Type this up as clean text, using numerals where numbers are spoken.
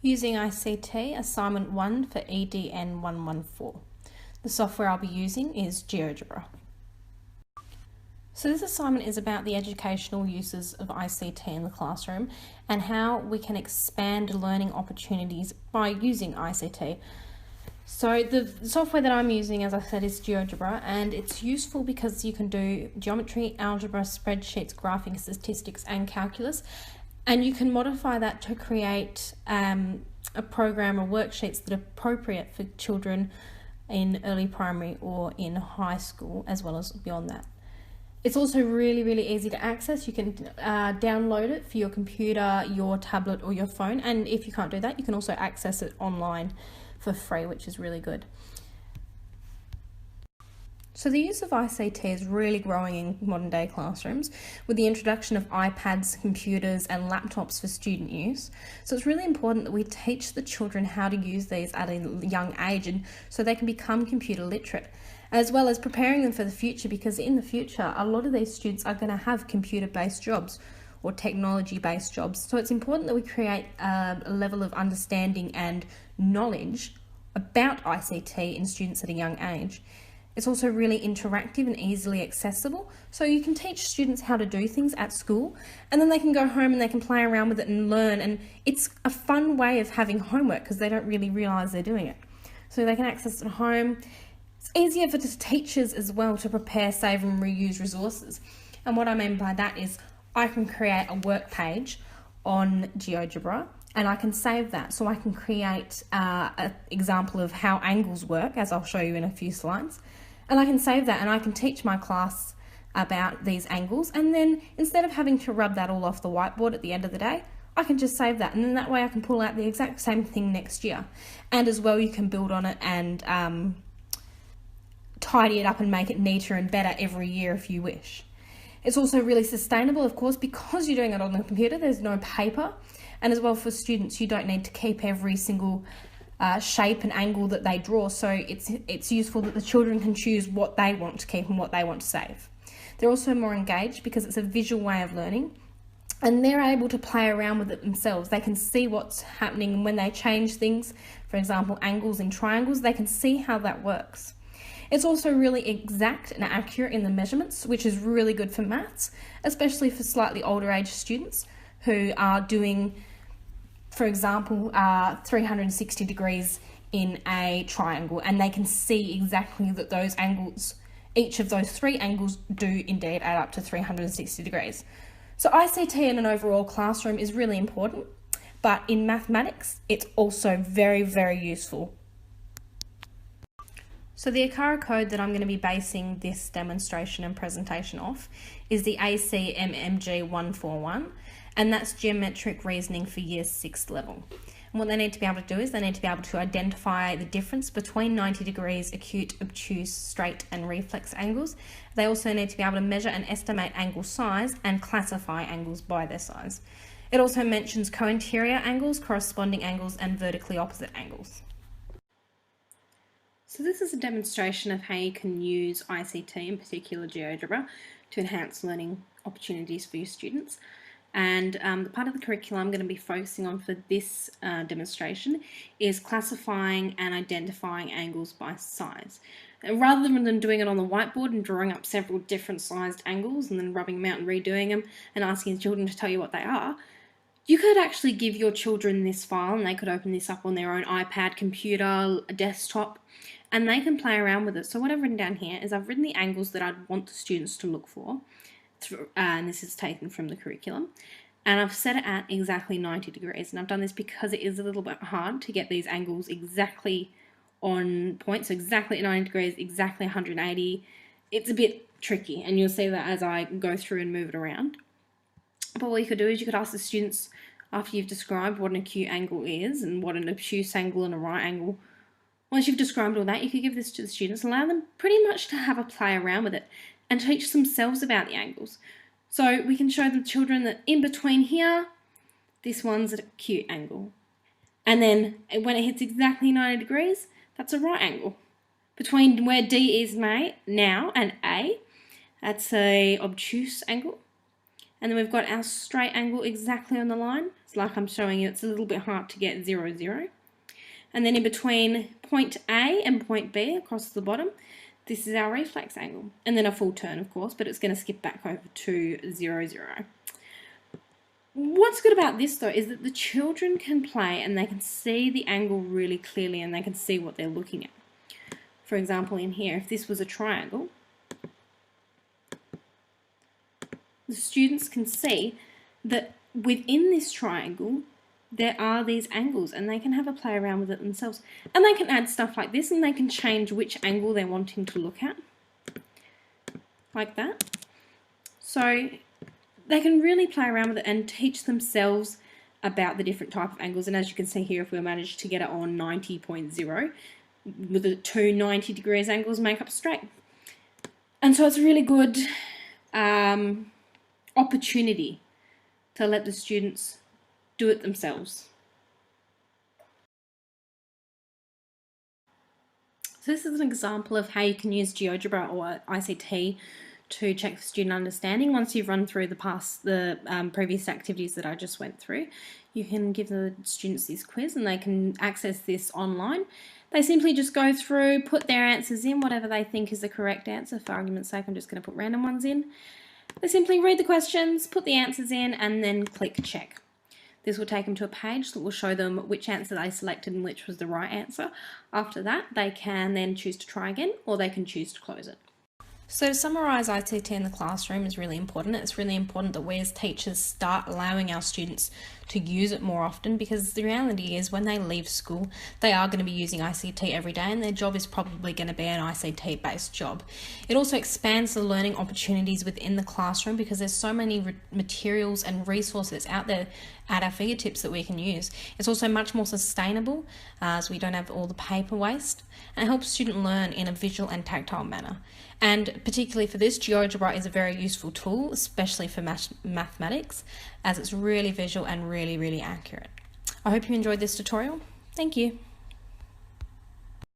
Using ICT Assignment 1 for EDN 114. The software I'll be using is GeoGebra. So this assignment is about the educational uses of ICT in the classroom and how we can expand learning opportunities by using ICT. So the software that I'm using, as I said, is GeoGebra, and it's useful because you can do geometry, algebra, spreadsheets, graphing, statistics, and calculus, and you can modify that to create a program or worksheets that are appropriate for children in early primary or in high school, as well as beyond that. It's also really easy to access. You can download it for your computer, your tablet, or your phone, and if you can't do that, you can also access it online for free, which is really good. So the use of ICT is really growing in modern day classrooms with the introduction of iPads, computers and laptops for student use. So it's really important that we teach the children how to use these at a young age, and so they can become computer literate, as well as preparing them for the future, because in the future a lot of these students are going to have computer-based jobs or technology-based jobs. So it's important that we create a level of understanding and knowledge about ICT in students at a young age. It's also really interactive and easily accessible, so you can teach students how to do things at school, and then they can go home and they can play around with it and learn, and it's a fun way of having homework because they don't really realise they're doing it. So they can access it at home. It's easier for the teachers as well to prepare, save and reuse resources. And what I mean by that is I can create a work page on GeoGebra and I can save that, so I can create an example of how angles work, as I'll show you in a few slides. And I can save that and I can teach my class about these angles, and then instead of having to rub that all off the whiteboard at the end of the day, I can just save that, and then that way I can pull out the exact same thing next year. And as well, you can build on it and tidy it up and make it neater and better every year if you wish. It's also really sustainable, of course, because you're doing it on the computer. There's no paper, and as well for students, you don't need to keep every single shape and angle that they draw, so it's useful that the children can choose what they want to keep and what they want to save. They're also more engaged because it's a visual way of learning, and they're able to play around with it themselves. They can see what's happening, and when they change things, for example angles and triangles, they can see how that works. It's also really exact and accurate in the measurements, which is really good for maths, especially for slightly older age students who are doing, for example, 360 degrees in a triangle, and they can see exactly that those angles, each of those three angles, do indeed add up to 360 degrees. So ICT in an overall classroom is really important, but in mathematics, it's also very useful. So the ACARA code that I'm going to be basing this demonstration and presentation off is the ACMMG 141, and that's geometric reasoning for year 6 level. And what they need to be able to do is they need to be able to identify the difference between 90 degrees, acute, obtuse, straight and reflex angles. They also need to be able to measure and estimate angle size and classify angles by their size. It also mentions co-interior angles, corresponding angles and vertically opposite angles. So this is a demonstration of how you can use ICT, in particular GeoGebra, to enhance learning opportunities for your students. And the part of the curriculum I'm going to be focusing on for this demonstration is classifying and identifying angles by size. Rather than doing it on the whiteboard and drawing up several different sized angles and then rubbing them out and redoing them and asking the children to tell you what they are, you could actually give your children this file and they could open this up on their own iPad, computer, desktop, and they can play around with it. So what I've written down here is I've written the angles that I'd want the students to look for, and this is taken from the curriculum, and I've set it at exactly 90 degrees, and I've done this because it is a little bit hard to get these angles exactly on point, so exactly at 90 degrees, exactly 180. It's a bit tricky, and you'll see that as I go through and move it around. But what you could do is you could ask the students, after you've described what an acute angle is and what an obtuse angle and a right angle, once you've described all that, you could give this to the students, allow them pretty much to have a play around with it and teach themselves about the angles. So we can show the children that in between here, this one's an acute angle. And then when it hits exactly 90 degrees, that's a right angle. Between where D is now and A, that's a obtuse angle. And then we've got our straight angle exactly on the line. It's like I'm showing you, it's a little bit hard to get 0, 0. And then in between point A and point B across the bottom, this is our reflex angle. And then a full turn, of course, but it's going to skip back over to 0, 0. What's good about this, though, is that the children can play and they can see the angle really clearly and they can see what they're looking at. For example, in here, if this was a triangle, the students can see that within this triangle, there are these angles and they can have a play around with it themselves. And they can add stuff like this and they can change which angle they're wanting to look at, like that. So they can really play around with it and teach themselves about the different type of angles. And as you can see here, if we manage to get it on 90.0, with the two 90 degrees angles make up straight. And so it's a really good opportunity to let the students do it themselves. So this is an example of how you can use GeoGebra or ICT to check for student understanding. Once you've run through the previous activities that I just went through, you can give the students this quiz and they can access this online. They simply just go through, put their answers in, whatever they think is the correct answer. For argument's sake, I'm just going to put random ones in. They simply read the questions, put the answers in, and then click check. This will take them to a page that will show them which answer they selected and which was the right answer. After that, they can then choose to try again, or they can choose to close it. So to summarise, ICT in the classroom is really important. It's really important that we as teachers start allowing our students to use it more often, because the reality is when they leave school, they are going to be using ICT every day and their job is probably going to be an ICT based job. It also expands the learning opportunities within the classroom because there's so many materials and resources out there at our fingertips that we can use. It's also much more sustainable as we don't have all the paper waste, and it helps students learn in a visual and tactile manner. And particularly for this, GeoGebra is a very useful tool, especially for mathematics, as it's really visual and really accurate. I hope you enjoyed this tutorial. Thank you.